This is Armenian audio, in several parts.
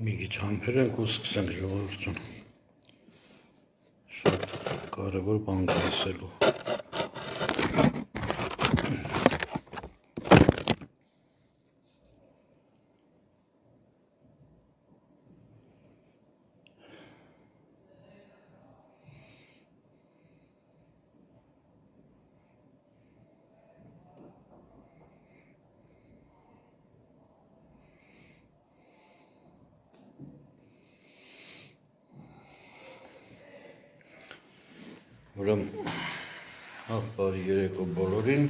Մի քիչ համբերենք ու սկսենք ժողովրդություն։ Շատ կարևոր բան կա ասելու։ Ուրեմն բարի երեկո բոլորին։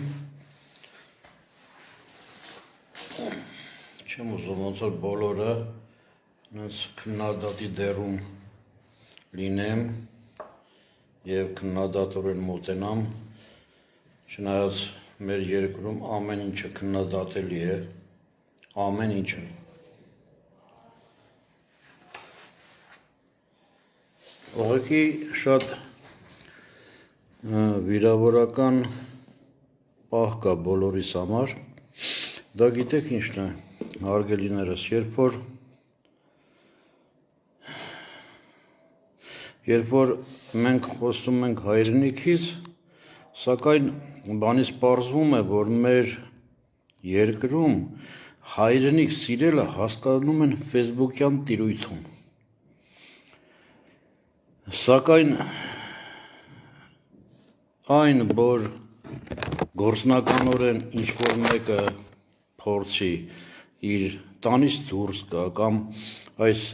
Չեմ ուզում ոնց որ բոլորը նենց քննադատի դերում լինեմ եւ քննադատորեն մոտենամ, չնայած մեր երկրում ամեն ինչը քննադատելի է, ամեն ինչը։ Ուղղակի շատ վիրավորական պահ կա բոլորիս համար, դա գիտեք ինչն է, հարգելիներս, երբ որ մենք խոսում ենք հայրենիքից, սակայն բանից պարզվում է, որ մեր երկրում հայրենիք սիրելը հասկանում են ֆեյսբուքյան տիրույթում, սակայն այն, որ գործնականորեն ինչ-որ մեկը փորձի իր տանից դուրս գա կամ այս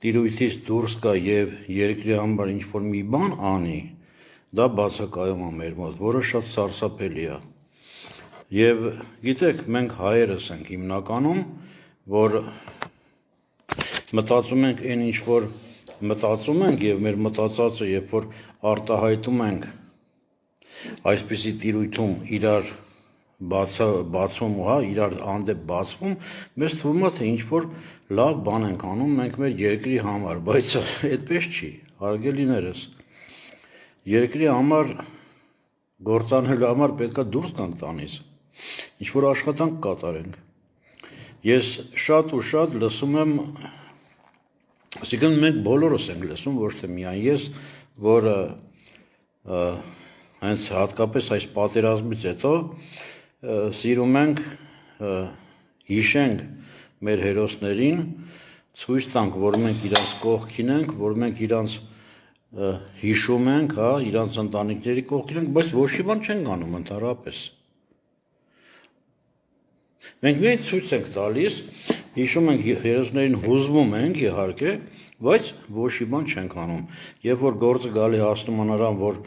տիրույթից դուրս գա եւ երկրի համար ինչ-որ մի բան անի, դա բացակայում է մեր մոտ, որը շատ սարսափելի է։ Եվ գիտեք, մենք հայերս ենք հիմնականում, որ մտածում ենք այն ինչ-որ մտածում ենք եւ մեր մտածածը երբ որ արտահայտում ենք այսպիսի տիրույթում իրար բացում, իրար հանդեպ բացվում, մեզ թվում է, թե ինչ-որ լավ բան ենք անում մենք մեր երկրի համար, բայց այդպես չի, հարգելիներս, երկրի համար գործանելու համար պետք է դուրս գանք տանից, ինչ-որ աշխատանք կատարենք։ Ես շատ ու շատ լսում եմ, այսինքն մենք բոլորս ենք լսում, ոչ թե միայն ես, որ հենց հատկապես այս պատերազմից հետո սիրում ենք հիշենք մեր հերոսներին, ցույց տանք, որ մենք իրանց կողքին ենք, որ մենք իրանց հիշում ենք, իրանց ընտանիքների կողքին ենք, բայց ոչ մի բան չենք անում ընդհանրապես։ Մենք միայն ցույց ենք տալիս, հիշում ենք հերոսներին, հուզվում ենք իհարկե, բայց ոչ մի բան չենք անում։ Երբ որ գործը գալի հասնում նրան, որ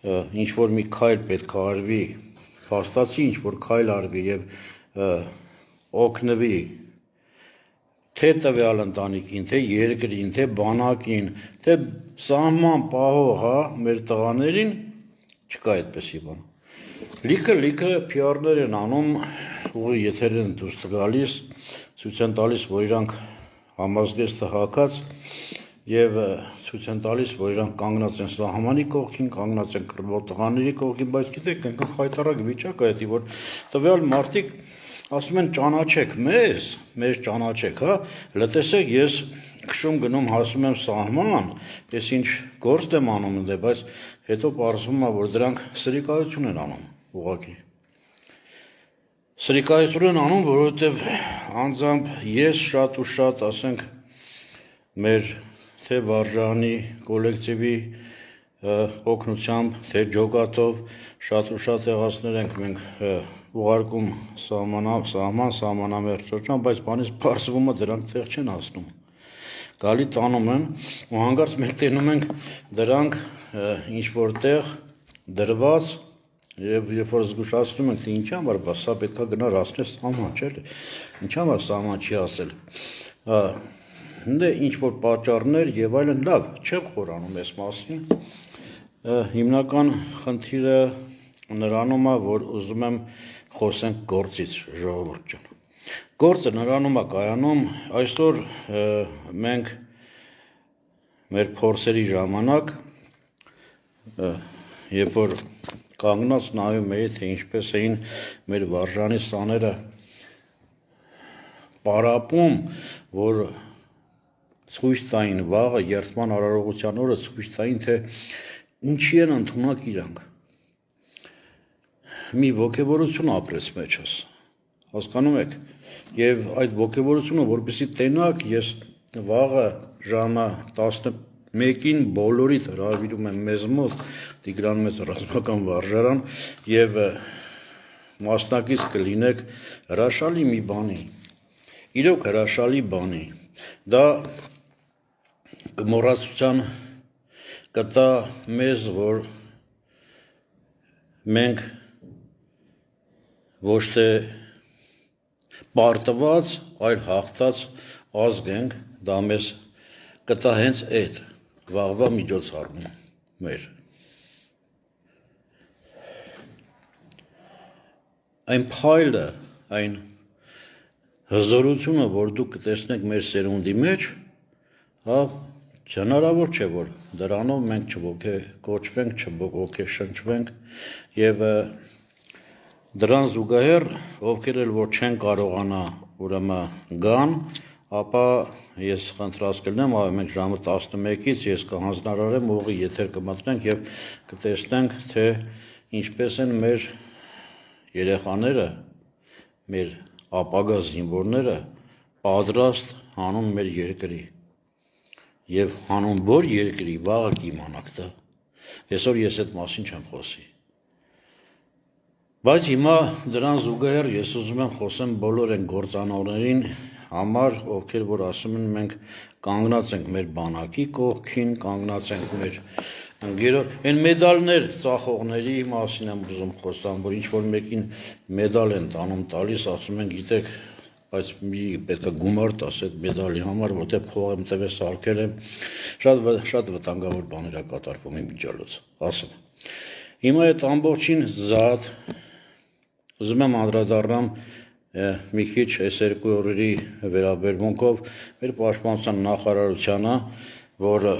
ինչ-որ մի քայլ պետք է արվի, փաստացի ինչ-որ քայլ արվի եւ օգնվի թե տվյալ ընտանիքին, թե երկրին, թե բանակին, թե սահման պահող, մեր տղաներին, չկա այդպեսի բան։ Լիքը PR-ներ են անում, ուղղի եթերն են դուրս գալիս, ցույց են տալիս, որ իրանք համազգեստը հագած եւ ցույց են տալիս, որ իրանք կանգնած են սահմանի կողքին, կանգնած են կռվող տղաների կողքին, բայց գիտեք, այնքան խայտարակ վիճակ է դա, որ տվյալ մարդիկ ասում են ճանաչեք մեզ ճանաչեք, լտեսեք, ես քշում գնում հասում եմ սահման, ես ինչ գործ եմ անում դե, բայց հետո պարզվում է, որ դրանք սրիկայություն են անում, ուղղակի։ Սրիկայություն են անում, որովհետև անձամբ ես շատ ու շատ, ասենք, մեր թե վարժանի կոլեկտիվի օգնությամբ, թե ջոկատով շատ ու շատ տեղացներ ենք մենք ուղարկում սահմանամերձ շրջան, բայց բանից պարզվում է դրանք տեղ չեն հասնում։ Գալի տանում են ու հանկարծ մենք տենում ենք դրանք ինչ-որ տեղ դրված եւ երբ որ զգուշացնում ենք, թե ինչի համար, բա սա պետք է գնա հասնել սահման, չէ՞։ Ինչի համար սահման չի ասել։ Դե ինչ-որ պատճառներ եւ այլն, լավ, չեմ խորանում այս մասին։ Հիմնական խնդիրը նրանում է, որ ուզում եմ խոսենք գործից, ժողովուրդ ջան։ Գործը նրանում է կայանում, այսօր մենք մեր փորձերի ժամանակ, երբ որ կանգնած նայում էի, թե ինչպես էին մեր վարժանի սաները պարապում, որ ցույց տային վաղը երթման արարողության օրը ցույց տային թե ինչի են ընդունակ իրանք մի ոգևորություն ապրես մեջս հասկանում եք եւ այդ ոգևորությունը որպեսզի տենակ ես վաղը ժամը 11-ին բոլորիդ հրավիրում եմ մեզ մոտ Տիգրան մեծ ռազմական վարժարան եւ մասնակից կլինեք հրաշալի մի բանի իրոք հրաշալի բանի դա կմոռացության կտա մեզ որ մենք ոչ թե պարտված այլ հաղթած ազգ ենք դա մեզ կտա հենց այդ վաղվա միջոցառում մեր այն փայլը այն հզորությունը որ դուք կտեսնեք մեր սերունդի մեջ հա հնարավոր չէ որ դրանով մենք չոգեկոչվենք չոգեշնչվենք եւ դրան զուգահեռ ովքեր էլ որ չեն կարողանա ուրեմն գան ապա ես խնդրած կլինեմ մենք ժամը 11-ից ես կհանձնարարեմ ուղի եթեր կմտնենք եւ կտեսնենք թե ինչպես են մեր երեխաները մեր ապագա զինվորները պատրաստ հանուն մեր երկրի եւ հանուն որ երկրի վաղը կիմանաք դա այսօր ես այդ մասին չեմ խոսի բայց հիմա դրան զուգահեռ ես ուզում եմ խոսեմ բոլոր այն գործանողներին համար ովքեր որ ասում են մենք կանգնած ենք մեր բանակի կողքին կանգնած ենք մեր ընկերոջ այն մեդալներ ծախողների մասին եմ ուզում խոսամ որ ինչ որ մեկին մեդալ են տանում տալիս ասում են գիտեք բայց մի պետք է գումար տաս այդ մեդալի համար որտեղ փողը մտվես արկել եմ շատ վտանգավոր բաներ է կատարվում իմ միջալոց ասում հիմա այդ ամբողջին զատ ուզում եմ անդրադառնամ մի քիչ այս երկու օրերի վերաբերմունքով մեր պաշտպանության նախարարությանը որ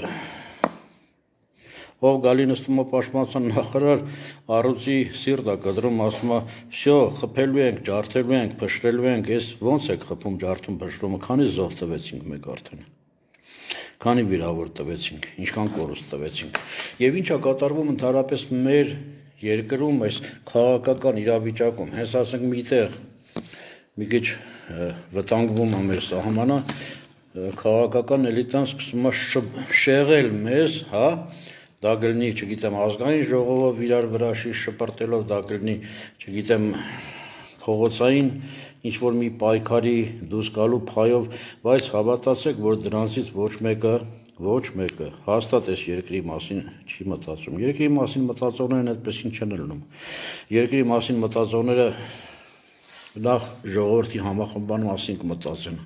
ով գալի նստում է պաշտպանության նախարար առուծի սիրտը կտրում ասում է всё խփելու ենք ջարդելու ենք փշրելու ենք այս ոնց եք խփում ջարդում փշրումը քանի զոհ տվեցինք մեկ արդեն քանի վիրավոր տվեցինք ինչքան կորուստ տվեցինք եւ ինչա կատարվում ընդհանրապես մեր երկրում այս քաղաքական իրավիճակում հենց ասենք միտեղ մի քիչ վտանգվում է մեր սահմանը քաղաքական էլիտան սկսում է շեղել մեզ հա դա կլինի, չգիտեմ, ազգային ժողովով իրար վրա շպրտելով, դա կլինի, չգիտեմ, փողոցային ինչ-որ մի պայքարի դուրս գալու փայով, բայց հավատացեք, որ դրանցից ոչ մեկը հաստատ այս երկրի մասին չի մտածում։ Երկրի մասին մտածողներն այդպես ինչ չեն լնում։ Երկրի մասին մտածողները նախ ժողովրդի համախմբման մասին կմտածեն։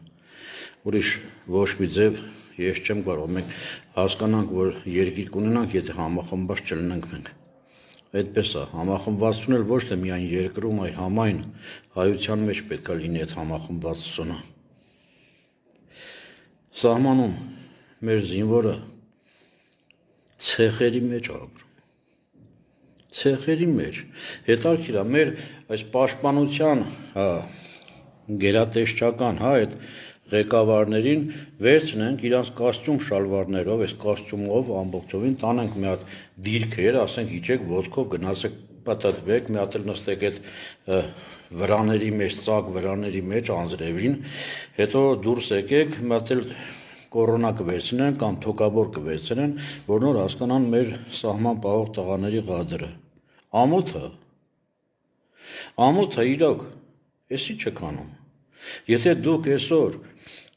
Ուրիշ ոչ մի ձև ես չեմ կարող մենք հասկանանք որ երկիր կունենանք եթե համախմբված չլինենք մենք այդպես է համախմբվածությունը ոչ թե միայն երկրում այլ համայն հայության մեջ պետք է լինի այդ համախմբվածությունը սահմանում մեր զինվորը ցեխերի մեջ ապրում ցեխերի մեջ հետաքրքիր է մեր այս պաշտպանության գերատեսչական այդ ղեկավարներին վերցնենք իրանց կոստյում շալվարներով, այս կոստյումով ամբողջովին տանենք մի հատ դիրքեր, ասենք իջեք ոտքով գնացեք պատտվեք, մի հատ էլ նստեք այդ վրաների մեջ, ծակ վրաների մեջ անձրևին, հետո դուրս եկեք, մի հատ էլ կորոնա կվերցնեն կամ թոկաբոր կվերցնեն, որ նոր հասկանան մեր սահման պահող տղաների ղադրը։ Ամոթը իրոք, էսի չեք անում։ Եթե դուք այսօր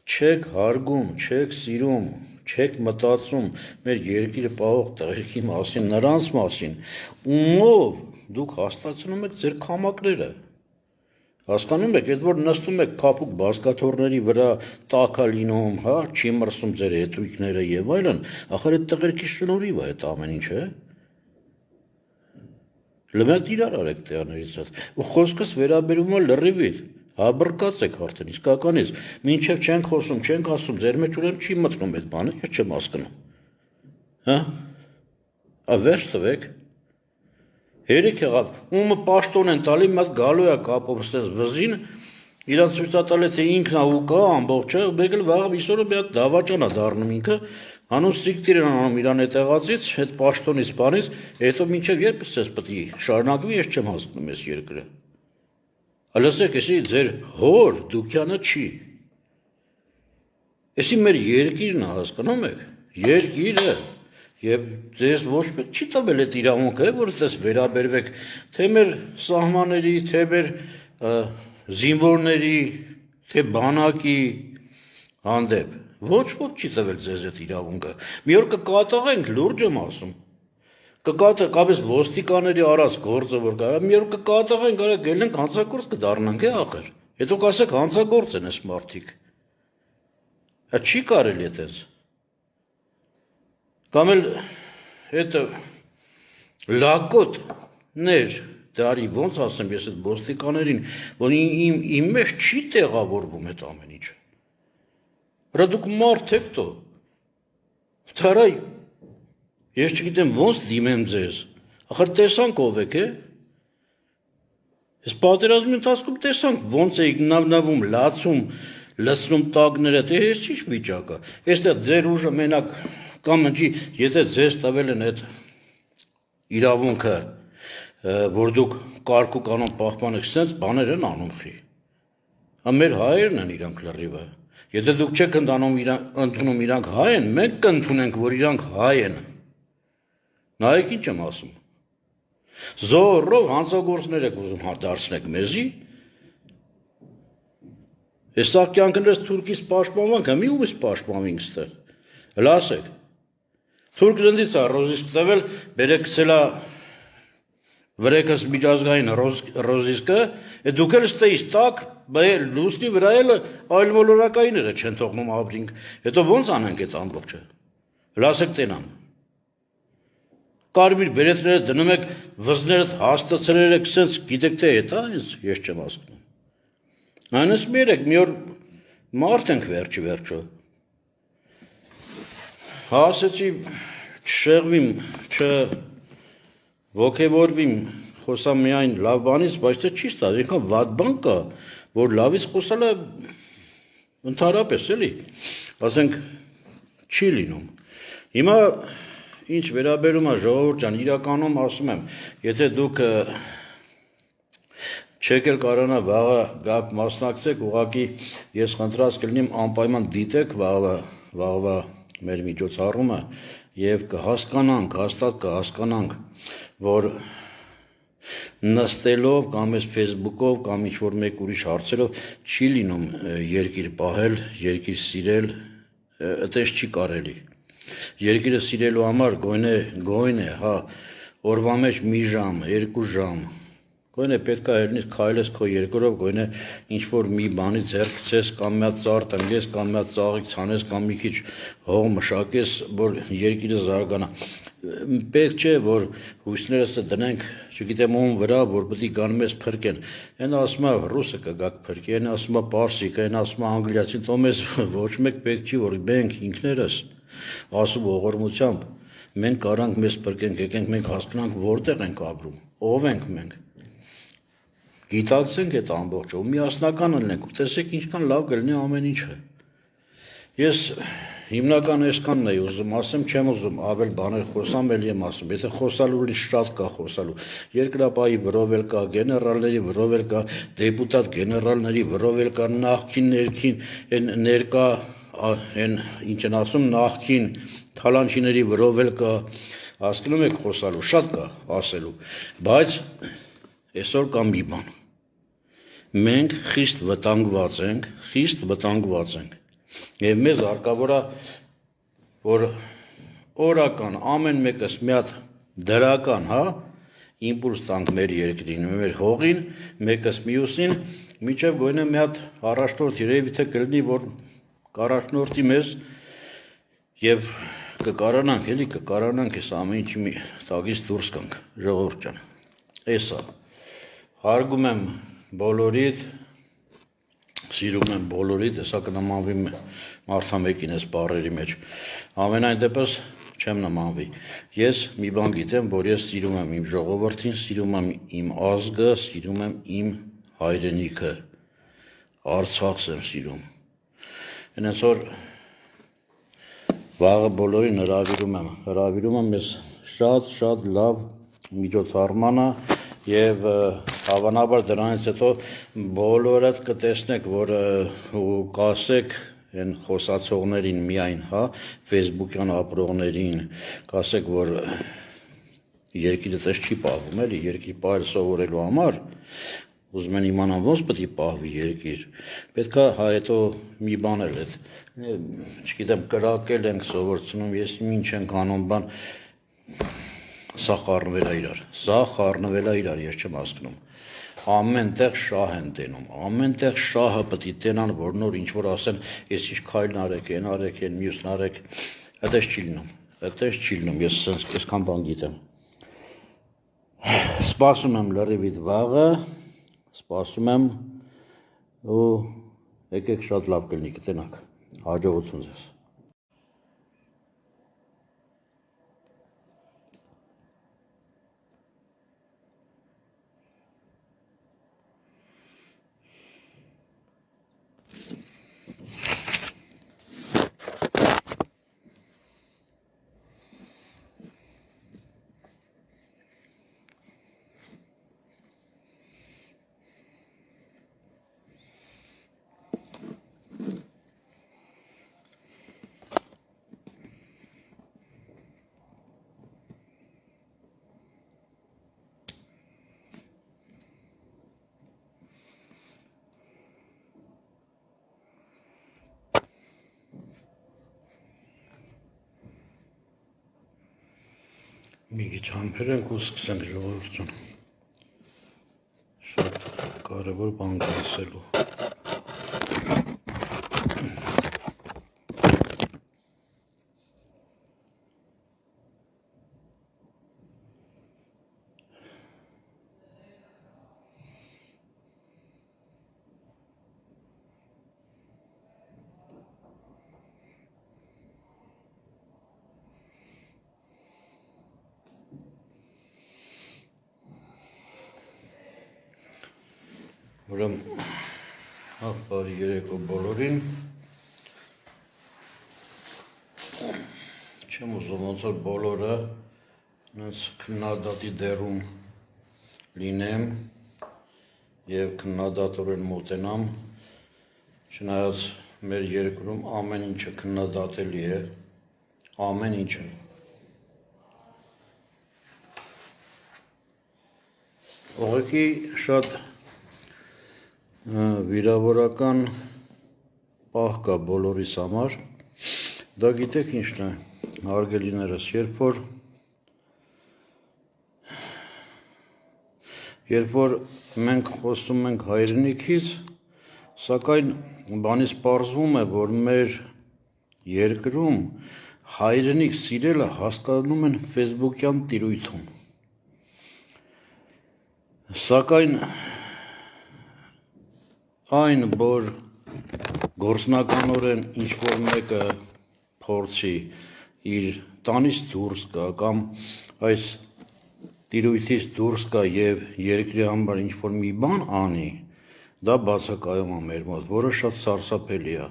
չեք հարգում, չեք սիրում, չեք մտածում մեր երկիրը պահող տղերքի մասին, նրանց մասին, ումով դուք հաստատում եք ձեր քամակները։ Հասկանում եք, այդ որ նստում եք փափուկ բազկաթոռների վրա տակա լինում, հա, չի մրսում ձեր հետույքները եւ այլն, ախր այդ տղերքի շնորհիվ է այդ ամեն ինչ, է։ Լմեք իրար արեք տեղներից հետ։ Ու խոսքս վերաբերում է լրիվით։ Հաբրկած եք արդեն իսկականից, մինչև չենք խոսում, չենք ասում, ձեր մեջ ուրեմն չի մտնում այդ բանը, ես չեմ հասկանում։ Հա? Վերջ տվեք։ Հերիք եղավ, ումը պաշտոն են տալի, մի հատ գալու է կապով ստես վզին, Իրանց ցույց տալ է թե ինքն ա ու կա ամբողջը, մեկ էլ վաղ իսօրը մի հատ դավաճան ա դառնում ինքը, հանում ստրիկտիր են անում իրան հետեղածից, այդ պաշտոնից բանից, հետո մինչև երբ էս պետք է շարունակվի, ես չեմ հասկանում այս երկրը։ Լսեք, էսի ձեր հոր Դուքյանը չի։ Էսի մեր երկիրն է, հասկանում եք, երկիրը, եւ ձեզ ոչ պետք չի տվել այդ իրավունքը, որ դες վերաբերվեք թե մեր սահմանների, թե մեր զինվորների, թե բանակի հանդեպ։ Ոչ ոք չի տվել ձեզ այդ իրավունքը։ Մի օր կկատաղենք, լուրջ եմ ասում։ Կապես ոստիկանների արած գործը որ կա, մի օր կկատաղենք, արա գելենք հանցագործ կդառնանք, ախր։ Հետո կասեք հանցագործ են այս մարդիկ։ Այդ չի կարելի այդպես։ Կամ էլ այդ լակոտներ դարի ոնց ասեմ ես այդ ոստիկաներին, որ իմ մեջ չի տեղավորվում այդ ամեն ինչը։ Հրա դուք մարդ եք տո։ Թարայ, ես չգիտեմ ոնց դիմեմ ձեզ, ախր տեսանք ով եք է։ Ես պատերազմի ընթացքում տեսանք ոնց էիք նավնավում, լացում, լցնում տակները, թե ես ինչ վիճակը։ Այստեղ ձեր ուժը մենակ կամ ընջի, եթե ձեզ տվել են այդ իրավունքը, որ դուք կարգ ու կանոն պահպանեք, սենց բաներ են անում խի։ Մեր հայերն են իրանք լրիվը։ Եթե դուք չեք ընդունում իրանք հայ են, մենք կընդունենք, որ իրանք հայ են։ Նայեք ինչ եմ ասում։ Զորով հանցագործներ եք ուզում դարձնեք մեզի։ Ես սա կյանքներս թուրքից պաշտպանվանք, մի ումից պաշտպանվինք ստեղ։ Լասեք։ Թուրք զնդից է ռոզիսկ տվել, բերեք սելա վրեկս միջազգային ռոզիսկը, դուք էլ ստեից տակ, լուսնի վրա էլ այլ մոլորակայիները չեն թողնում ապրինք, հետո ոնց անենք այդ ամբողջը, լասեք տենան, կարմիր բերետները դնում եք, վզներդ հաստացրեր եք, սենց գիտեք թե էտ, ես չեմ ասկնում, այնս մեր եք, մի օր մարդ ենք վերջը, հասեցի չշեղվիմ, ոգևորվիմ, խոսամ միայն լավ բանից, բայց թե չի ստա, այնքան վատ բան կա, որ լավից խոսալը ընդհանրապես էլի, ասենք չի լինում։ Հիմա ինչ վերաբերում է ժողովուրդ ջան, իրականում ասում եմ, եթե դուք չեք էլ կարողանա վաղը գաք մասնակցեք, ուղղակի ես խնդրած կլինեմ անպայման դիտեք վաղվա մեր միջոցառումը եւ կհասկանանք, հաստատ կհասկանանք, որ նստելով կամ այս Facebook-ով կամ ինչ-որ մեկ ուրիշ հարցերով չի լինում երկիր պահել, երկիր սիրել, այդպես չի կարելի։ Երկիրը սիրելու համար գոյն է, հա, օրվա մեջ մի ժամ, 2 ժամ, գոյն է պետք է ելնից քայլես քո երկրով, գոյն է ինչ-որ մի բանի ձեռք գցես կամ մի հատ ծառ տնկես կամ մի հատ ծաղիկ ցանես կամ մի քիչ հող մշակես, որ երկիրը զարգանա։ Պետք չէ որ հույսներս դնենք, չգիտեմ ում վրա, որ պետք է գան մեզ փրկեն։ Այն ասում է ռուսը կգաք փրկի, այն ասում է պարսիկը, այն ասում է անգլիացին, թող մեզ ոչ մեկ պետք չի որ մենք ինքներս ասում ողորմությամբ մենք կարանք մեզ փրկենք, եկենք մենք հասկանանք որտեղ ենք ապրում, ով ենք մենք։ Գիտակցենք այդ ամբողջը, ու միասնական լինենք, ու տեսեք ինչքան լավ կլինի ամեն ինչը։ Ես հիմնական այսքանն էի ուզում ասեմ, չեմ ուզում ավել բաներ խոսամ, էլի եմ ասում, եթե խոսալու ուրիշ շատ կա խոսալու, երկրապահի վրով էլ կա, գեներալների վրով էլ կա, դեպուտատ գեներալների վրով էլ կա, նախկին ներքին ներկա, ինչ են ասում, նախկին թալանչիների վրով էլ կա, հասկանում եք խոսալու, շատ կա ասելու, բայց այսօր կա մի բան, մենք խիստ վտանգված ենք, և մեզ հարկավոր է, որ օրական ամեն մեկս մի հատ դրական, հա, իմպուլս տանք մեր երկրին, մեր հողին, մեկս մյուսին, մինչև գոյնը մի հատ առաջնորդ երևի թե կլինի, որ կառաջնորդի մեզ և կկարանանք, էլի կկարանանք այս ամեն ինչի մի տակից դուրս գանք, ժողովուրդ ջան, էսա, հարգում եմ բոլորիդ, սիրում եմ բոլորիդ, հեսա կնմանվի մարդամեկին ես բարերի մեջ, ամենայն դեպս չեմ նմանվի, ես մի բան գիտեմ, որ ես սիրում եմ իմ ժողովրդին, սիրում եմ իմ ազգը, սիրում եմ իմ հայրենիքը, Արցախս եմ սիրում։ Այնպես որ վաղը բոլորին հրավիրում եմ ես շատ լավ միջոցառմանը եւ հավանաբար դրանից հետո բոլորը կտեսնեք, որ ու կասեք այն խոսացողներին միայն, հա, Facebook-յան ապրողներին, կասեք, որ երկիրը տես չի պահվում, էլի, երկիր պահել սովորելու համար, ուզում են իմանան ոնց պետք է պահվի երկիր, պետք է հա հետո մի բան էլ այդ, չգիտեմ, կրակել ենք սովորցնում, ես ինչ ենք անում բան, սա խառնվել է իրար, ես չեմ հասկանում, ամեն տեղ շահ են տենում, ամեն տեղ շահը պետք է տենան, որ նոր ինչ-որ ասեն, ես ինչ քայլն արեք, են արեք, են մյուսն արեք, այդպես չի լինում, ես այսքան բան գիտեմ, սպասում եմ լրիվիտ վաղը, սպասում եմ ու եկեք շատ լավ կլինի կտենաք, հաջողություն ձեզ։ Մի քիչ համբերենք ու սկսենք ժողովրդություն, շատ կարևոր բան կա ասելու։ Ուրեմն, բարի երեկո բոլորին, չեմ ուզում ոնց որ բոլորը նենց քննադատի դերում լինեմ և քննադատորեն մոտենամ, չնայած մեր երկրում ամեն ինչը քննադատելի է, ամեն ինչը։ Ուղղակի շատ վիրավորական պահ կա բոլորիս համար, դա գիտեք ինչն է, հարգելիներս, երբ որ մենք խոսում ենք հայրենիքից, սակայն բանից պարզվում է, որ մեր երկրում հայրենիք սիրելը հասկանում են Facebook-յան տիրույթում, սակայն այն, որ գործնականորեն ինչ-որ մեկը փորձի իր տանից դուրս գա կամ այս տիրույթից դուրս գա և երկրի համար ինչ-որ մի բան անի, դա բացակայում է մեր մոտ, որը շատ սարսափելի է։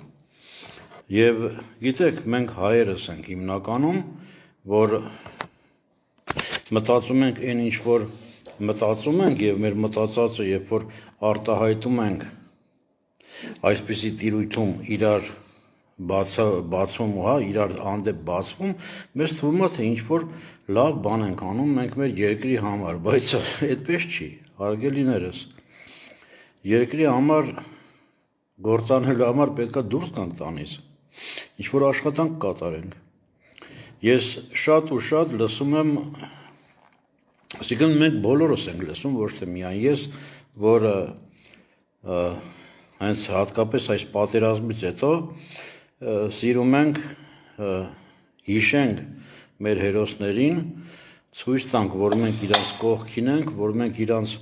Եվ գիտեք, մենք հայերս ենք հիմնականում, որ մտածում ենք այն ինչ-որ մտածում ենք և մեր մտածածը, երբ որ արտահայտում ենք այսպիսի տիրույթում իրար բացում, իրար հանդեպ բացվում, մեզ թվում է, թե ինչ-որ լավ բան ենք անում մենք մեր երկրի համար, բայց այդպես չի, հարգելիներս, երկրի համար, գործանելու համար պետք է դուրս գանք տանից, ինչ-որ աշխատանք կատարենք։ Ես շատ ու շատ լսում եմ, այսինքն մենք բոլորս ենք լսում, ոչ թե միայն ես, որը հենց հատկապես այս պատերազմից հետո սիրում ենք հիշենք մեր հերոսներին, ցույց տանք, որ մենք իրանց կողքին ենք, որ մենք իրանց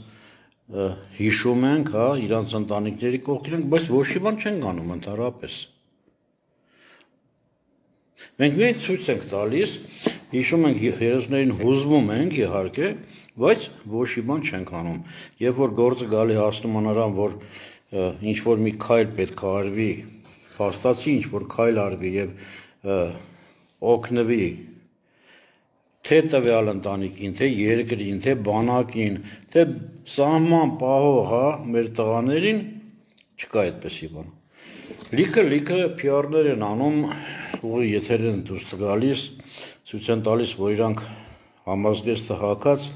հիշում ենք, հա, իրանց ընտանիքների կողքին ենք, բայց ոչ մի բան չենք անում ընդհանրապես։ Մենք միայն ցույց ենք տալիս, հիշում ենք հերոսներին, հուզվում ենք իհարկե, բայց ոչ մի բան չենք անում։ Երբ որ գործը գալի հասնում նրան, որ ինչ որ մի քայլ պետք է արվի, փաստացի ինչ որ քայլ արվի եւ օգնվի թե տվյալ ընտանիքին, թե երկրին, թե բանակին, թե սահման պահող, հա, մեր տղաներին չկա այդպեսի բան։ Լիքը PR-ներ են անում, ուղղի եթեր են դուրս գալիս, ցույց են տալիս, որ իրանք համազգեստը հակած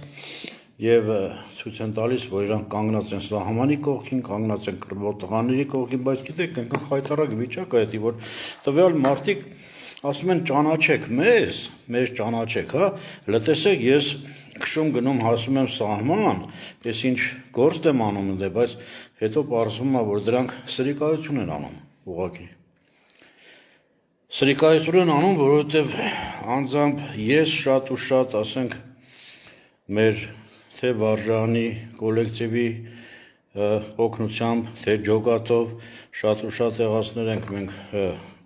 եւ ցույց են տալիս, որ իրանք կանգնած են սահմանի կողքին, կանգնած են կռվող տղաների կողքին, բայց գիտեք, այնքան խայտարակ վիճակ է դա, որ տվյալ մարդիկ ասում են ճանաչեք մեզ ճանաչեք, հա, լտեսեք, ես քշում գնում հասում եմ սահման, ես ինչ գործ եմ անում դե, բայց հետո պարզվում է, որ դրանք սրիկայություն են անում, ուղղակի։ Սրիկայություն են անում, որովհետև անձամբ ես շատ ու շատ, ասենք, մեր թե վարժանի կոլեկտիվի օգնությամբ, թե ջոկատով շատ ու շատ տեղացներ ենք մենք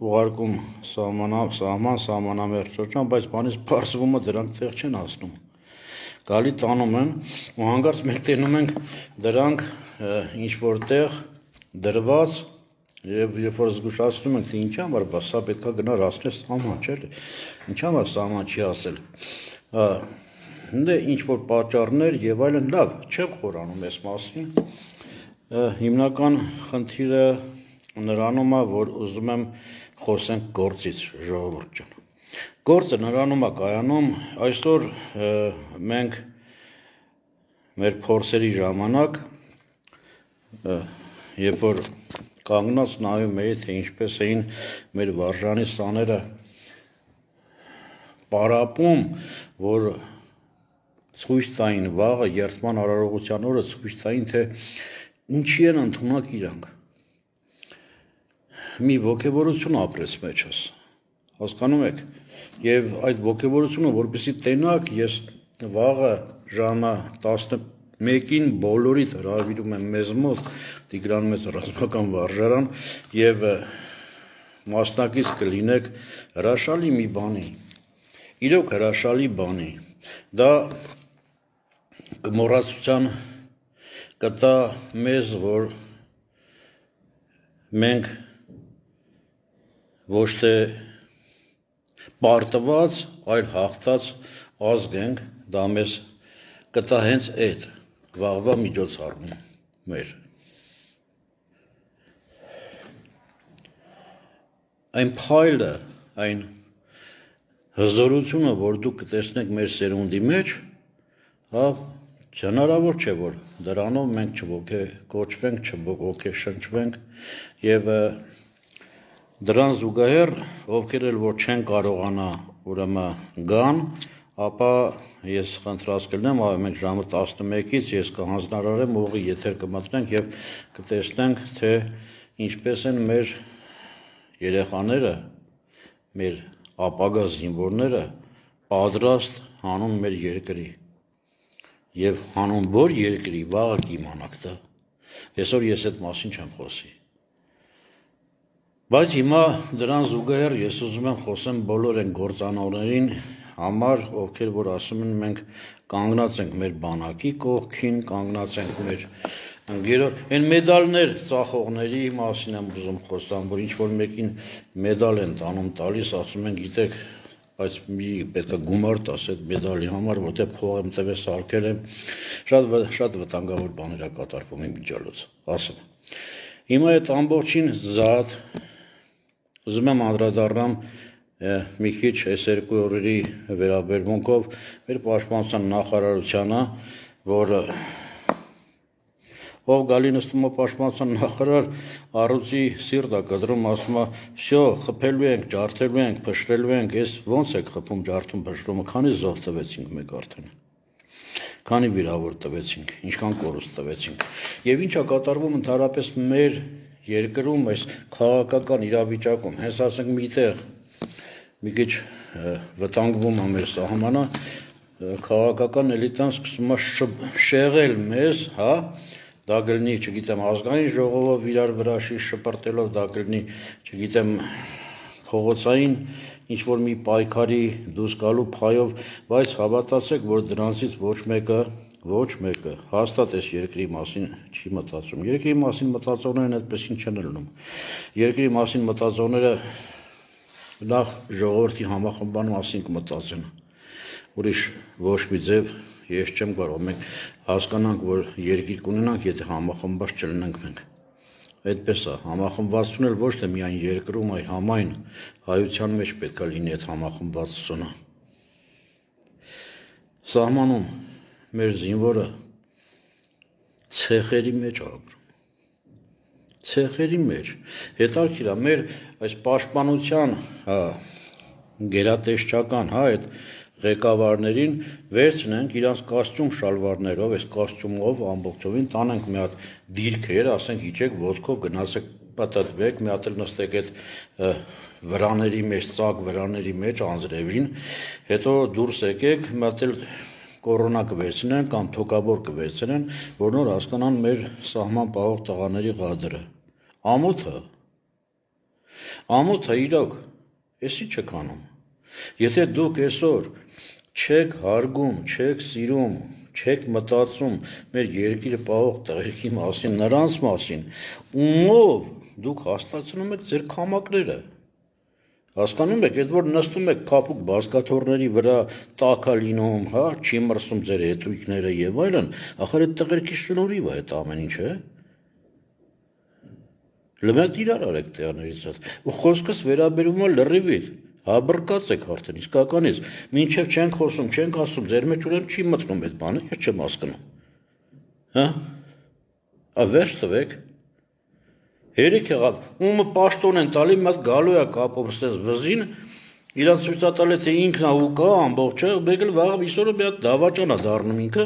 ուղարկում սահմանամերձ շրջան, բայց բանից պարզվում է դրանք տեղ չեն հասնում։ Գալի տանում են ու հանկարծ մենք տենում ենք դրանք ինչ որտեղ դրված եւ երբ որ զգուշացնում ենք թե ինչ համար, բա սա պետքա գնար ասել սահման, չէ՞։ Ինչ համար սահման չի ասել։ Դե ինչ որ պատճառներ եւ այլն, լավ, չեմ խորանում այս մասին։ Հիմնական խնդիրը նրանում է, որ ուզում եմ խոսենք գործից, ժողովուրդ ջան։ Գործը նրանում է կայանում, այսօր մենք մեր փորձերի ժամանակ, երբ որ կանգնած նայում էի, թե ինչպես էին մեր վարժանի սաները պարապում, որ ցույց տային վաղը երթման արարողության օրը ցույց տային, թե ինչի են ընդունակ իրանք։ Մի ոգևորություն ապրեց մեջս, հասկանում եք, եւ այդ ոգևորությունը, որպեսզի տենակ, ես վաղը ժամը 11-ին բոլորիդ հրավիրում եմ մեզ մոտ Տիգրան մեծ ռազմական վարժարան եւ մասնակից կլինեք հրաշալի մի բանի, իրոք հրաշալի բանի, դա կմոռացության կտա մեզ, որ մենք ոչ թե պարտված, այլ հաղթած ազգ ենք, դա մեզ կտա հենց այդ վաղվա միջոցառում մեր։ Այն փայլը, այն հզորությունը, որ դուք կտեսնեք մեր սերունդի մեջ, հա, հնարավոր չէ, որ դրանով մենք չոգեկոչվենք, չոգեշնչվենք եւ դրան զուգահեռ, ովքեր էլ որ չեն կարողանա ուրեմն գան, ապա ես խնդրած կլինեմ, մենք ժամը 11-ից ես կհանձնարարեմ ուղի եթեր կմտնենք եւ կտեսնենք, թե ինչպես են մեր երեխաները, մեր ապագա զինվորները պատրաստ հանուն մեր երկրի եւ հանուն որ երկրի վաղը կիմանաք դա։ Այսօր ես այդ մասին չեմ խոսի։ Բայց հիմա դրան զուգահեռ ես ուզում եմ խոսեմ բոլոր այն գործանողներին համար, ովքեր որ ասում են մենք կանգնած ենք մեր բանակի կողքին, կանգնած ենք մեր ընկերոջ, այն մեդալներ ծախողների մասին եմ ուզում խոսամ, որ ինչ որ մեկին մեդալ են տանում տալիս, ասում են գիտեք, բայց մի պետք է գումար տաս այդ մեդալի համար, որտեղ փող եմ տվել սարքել եմ, շատ վտանգավոր բաներ է կատարվում իմ միջոցով, ասում։ Հիմա այդ ամբողջին զատ ուզում եմ անդրադառնամ մի քիչ այս երկու օրերի վերաբերմունքով մեր պաշտպանության նախարարությանը, որ ով գալի նստում է պաշտպանության նախարար, առուծի սիրտ է կտրում, ասում է, «Վсё, խփելու ենք, ջարդելու ենք, փշրելու ենք, ես ո՞նց եք խփում, ջարդում, փշրում, քանի զոհ տվեցինք մեկ արդեն, քանի վիրավոր տվեցինք, ինչքան կորուստ տվեցինք»։ Եվ ինչ է կատարվում ընդհանրապես մեր երկրում, այս քաղաքական իրավիճակում, հենց ասենք միտեղ մի քիչ վտանգվում է մեր սահմանը, քաղաքական էլիտան սկսում է շեղել մեզ, հա, դա կլինի, չգիտեմ, ազգային ժողովով իրար վրա շիշ շպրտելով, դա կլինի, չգիտեմ, փողոցային ինչ որ մի պայքարի դուրս գալու փայով, բայց հավատացեք, որ դրանցից ոչ մեկը ոչ մեկը հաստատ այս երկրի մասին չի մտածում։ Երկրի մասին մտածողներն այդպեսին չեն լինում։ Երկրի մասին մտածողները նախ ժողովրդի համախմբման մասին կմտածեն։ Ուրիշ ոչ մի ձև ես չեմ կարող։ Մենք հասկանանք, որ երկիր կունենանք, եթե համախմբված չլինենք մենք։ Այդպես է, համախմբվածությունն էլ ոչ թե միայն երկրում, այլ համայն հայության մեջ պետք է լինի այդ համախմբվածությունը։ Սահմանում մեր զինվորը ցեխերի մեջ ապրում։ Ցեխերի մեջ։ Հետաքրքիր է, մեր այս պաշտպանության, գերատեսչական, այդ ղեկավարներին վերցնենք իրանց կոստյում շալվարներով, այս կոստյումով ամբողջովին տանենք մի հատ դիրքեր, ասենք իջեք ոտքով գնացեք պատտվեք, մի հատ էլ նստեք այդ վրաների մեջ, ծակ վրաների մեջ անձրևին, հետո դուրս եկեք, մի հատ էլ կորոնա կվերցնեն կամ թոկաբոր կվերցնեն, որ նոր հասկանան մեր սահման պահող տղաների ղադրը։ Ամոթը իրոք, էսի չեք անում։ Եթե դուք այսօր չեք հարգում, չեք սիրում, չեք մտածում մեր երկիրը պահող տղերքի մասին, նրանց մասին, ումով դուք հաստատում եք ձեր քամակները։ Հասկանում եք, այդ որ նստում եք փափուկ բազկաթոռների վրա տակա լինում, չի մրսում ձեր հետույքները եւ այլն, ախր այդ տղերքի շնորհիվ է այդ ամեն ինչը։ Լմեք իրար արեք տեղներից հետ։ Ու խոսքս վերաբերում է լրիվით։ Հաբրկած եք արդեն, իսկականից, մինչև չենք խոսում, չենք ասում, ձեր մեջ ուրեմն չի մտնում այդ բանը, ես չեմ հասկանում։ Վերջ տվեք։ Հերիք եղավ, ումը պաշտոն են տալի, մի հատ գալու է կապով ստես վզին, իրան ցույց է տալի, թե ինքն է ու կա, ամբողջը, մեկ էլ վաղը իսօրը մի հատ դավաճան է դառնում ինքը,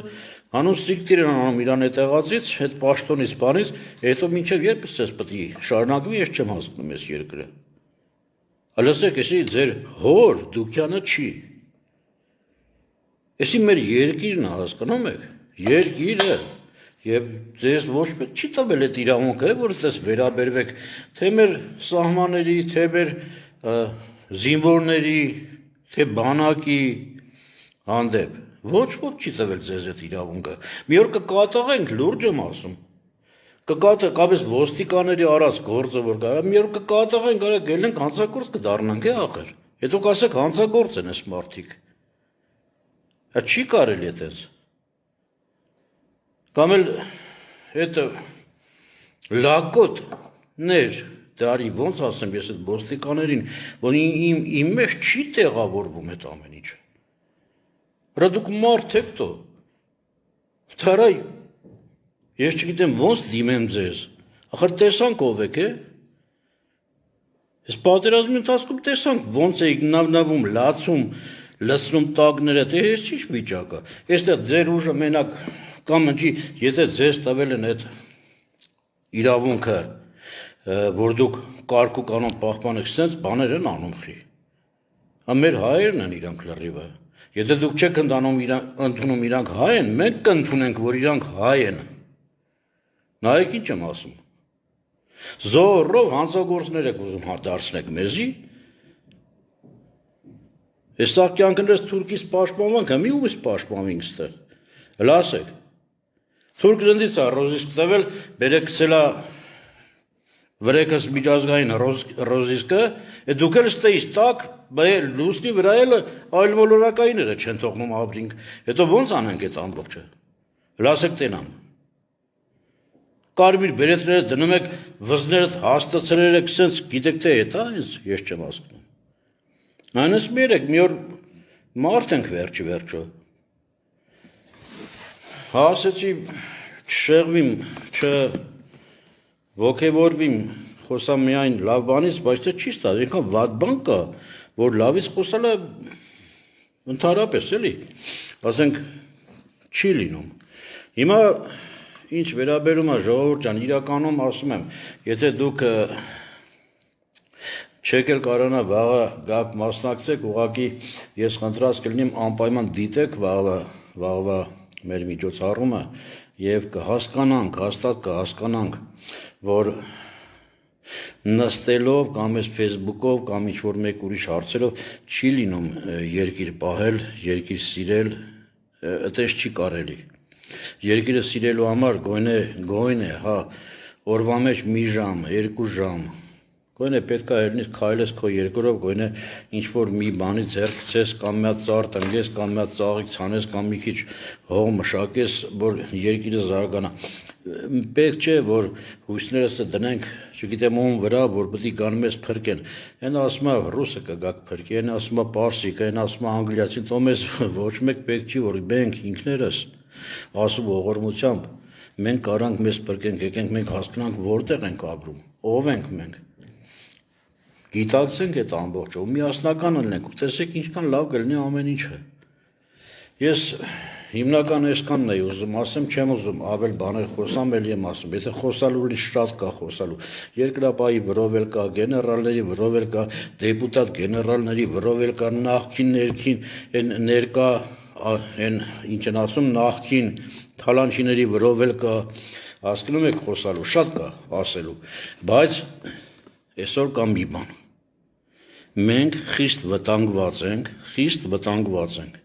հանուն ստրիկտիր են անում իրան այդ տեղացից, այդ պաշտոնից բանից, հետո մինչև երբ ստես պետք է շարունակվի, ես չեմ հասկանում այս երկրը։ Լսեք, էսի ձեր հոր դուքյանը չի։ Էսի մեր երկիրն է, հասկանում եք, երկիրը, և ձեզ ոչ պետք չի տվել այդ իրավունքը, որ դες վերաբերվեք, թե մեր սահմանների, թե մեր զինվորների, թե բանակի հանդեպ, ոչ չի տվել ձեզ այդ իրավունքը, մի օր կկատաղենք, լուրջ եմ ասում, կապես ոստիկանների արած գործը, որ կարա, մի օր կկատաղենք, արա գելենք հանցագործ կդառնանք ախր, հետո կասեք հանցագործ են այս մարդիկ, չի կարելի այդպես, կամ էլ այդ լակոտներ դարի, ոնց ասեմ ես այդ ոստիկաներին, որ իմ մեջ չի տեղավորվում այդ ամեն ինչը, հրա դուք մարդ եք տո, թարայ, ես չգիտեմ ոնց դիմեմ ձեզ, ախր տեսանք ով եք ես պատերազմի ընթացքում տեսանք ոնց էիք նավնավում, լացում, լցնում տակները, թե ես ինչ վիճակը, եստեղ ձեր ուժը մենակ կամ ընջի, եթե ձեզ տվել են այդ իրավունքը, որ դուք կարգ ու կանոն պահպանեք, սենց բաներ են անում խի, մեր հայերն են իրանք լրիվը, եթե դուք չեք ընդունում իրանք հայ են, մենք կընդունենք, որ իրանք հայ են, նայեք ինչ եմ ասում, զորով հանցագործներ եք ուզում դարձնեք մեզի, ես սաղ կյանքներս թուրքից պաշպանվանք, մի ումից պաշպանվինք ստեղ, լասեք, թուրք զնդից է ռոզիսկ տվել, բերեք սելա վրեկս միջազգային ռոզիսկը, դուք էլ ստեից տակ, լուսնի վրա էլ այլ մոլորակայիները չեն թողնում ապրինք, հետո ոնց անենք այդ ամբողջը, լասեք տենան, կարմիր բերետները դնում եք, վզներդ հաստացրել եք, սենց գիտեք թե էտ ես չեմ ասկնում, այնս մեր եք, մի օր մարդ ենք վերջո, հասեցի չշեղվիմ, ոգևորվիմ, խոսամ միայն լավ բանից, բայց թե չի ստա, ինքան վատ բան կա, որ լավից խոսալը ընդհանրապես էլի, ասենք չի լինում, հիմա ինչ վերաբերում է ժողովուրդ ջան, իրականում ասում եմ, եթե դուք չեք էլ կարողանա վաղը գաք մասնակցեք, ուղղակի ես խնդրած կլինեմ անպայման դիտեք վաղվա մեր միջոցառումը և կհասկանանք, հաստատ կհասկանանք, որ նստելով կամ ես Facebook-ով կամ ինչ-որ մեկ ուրիշ հարցերով չի լինում երկիր պահել, երկիր սիրել, այդպես չի կարելի։ Երկիրը սիրելու համար գոյն է, հա, օրվա մեջ մի ժամ, 2 ժամ, գոյն է պետք է ելնից քայլես քո երկրով, գոյն է ինչ-որ մի բանի ձեռք գցես կամ մի հատ ծառ տնկես կամ մի հատ ծաղիկ ցանես կամ մի քիչ հող մշակես, որ երկիրը զարգանա։ Պետք չէ, որ հույսներս դնենք, չգիտեմ ում վրա, որ պետք է գան մեզ փրկեն։ Այն ասում է ռուսը կգա կփրկի, այն ասում է պարսիկը, այն ասում է անգլիացին, թող մեզ ոչ մեկ պետք չի, որ մենք ինքներս ասու ողորմությամբ մենք կարանք մեզ փրկենք, եկենք մենք հասկանանք որտեղ ենք ապրում, ով ենք մենք։ Գիտակցենք այդ ամբողջը ու միասնական լինենք, ու տեսեք ինչքան լավ կլինի ամեն ինչը։ Ես հիմնական այսքանն էի ուզում ասեմ, չեմ ուզում ավել բաներ խոսամ, էլի եմ ասում, եթե խոսալու լի շատ կա խոսալու, երկրապահի վրով էլ կա, գեներալների վրով էլ կա, դեպուտատ գեներալների վրով էլ կա, նախկին ներքին, այն ներկա, այն ինչ են ասում, նախկին թալանչիների վրով էլ կա, հասկանում եք խոսալու, շատ կա ասելու, բայց այսօր կա մի բան։ Մենք խիստ վտանգված ենք,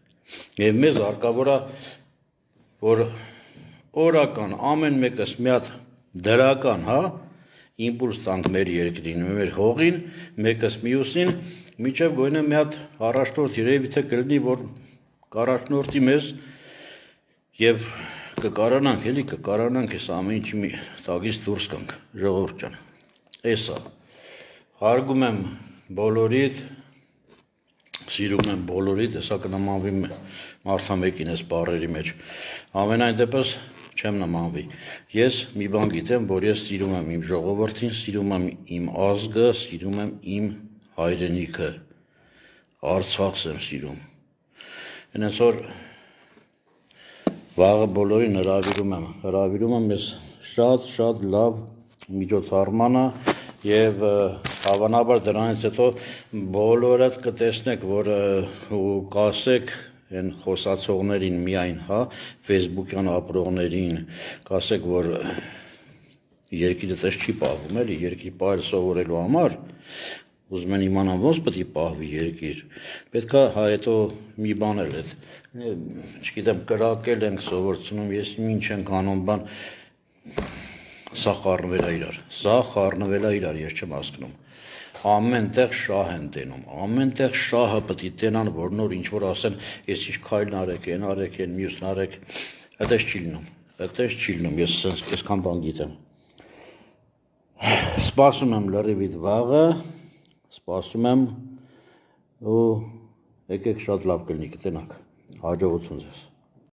եւ մեզ հարկավոր է, որ օրական ամեն մեկս մի հատ դրական, հա, իմպուլս տանք մեր երկրին, մեր հողին, մեկս մյուսին, միջև գոյնը մի հատ առաջնորդ երևի թե կլինի, որ կառաջնորդի մեզ եւ կկարանանք այս ամեն ինչի մի տակից դուրս գանք, ժողովուրդ ջան։ Էսա հարգում եմ բոլորիդ, սիրում եմ բոլորիդ, հեսա կնմանվի մարդամեկին ես բառերի մեջ, ամենայն դեպս չեմ նմանվի, ես մի բան գիտեմ, որ ես սիրում եմ իմ ժողովրդին, սիրում եմ իմ ազգը, սիրում եմ իմ հայրենիքը, Արցախս եմ սիրում, այնպես որ վաղը բոլորին հրավիրում եմ ես շատ լավ միջոցառմանը եւ հավանաբար դրանից հետո բոլորդ կտեսնեք, որ կասեք այն խոսացողներին միայն, հա, Facebook-յան ապրողներին, կասեք, որ երկիրը տես չի պահվում, էլի, երկիր պահել սովորելու համար, ուզում են իմանան ոնց պետք է պահվի երկիր, պետք է հա հետո մի բան էլ այդ, չգիտեմ, կրակել ենք սովորցնում, ես ինչ ենք անում բան, սա խառնվել է իրար, ես չեմ հասկանում, ամեն տեղ շահ են տենում, ամեն տեղ շահը պետք է տենան, որ նոր ինչ-որ ասեն, ես ինչ քայլն արեք, են արեք, են մյուսն արեք, այդպես չի լինում, ես այսքան բան գիտեմ, սպասում եմ լրիվիդ վաղը, սպասում եմ ու եկեք շատ լավ կլինի, կտենաք, հաջողություն ձեզ։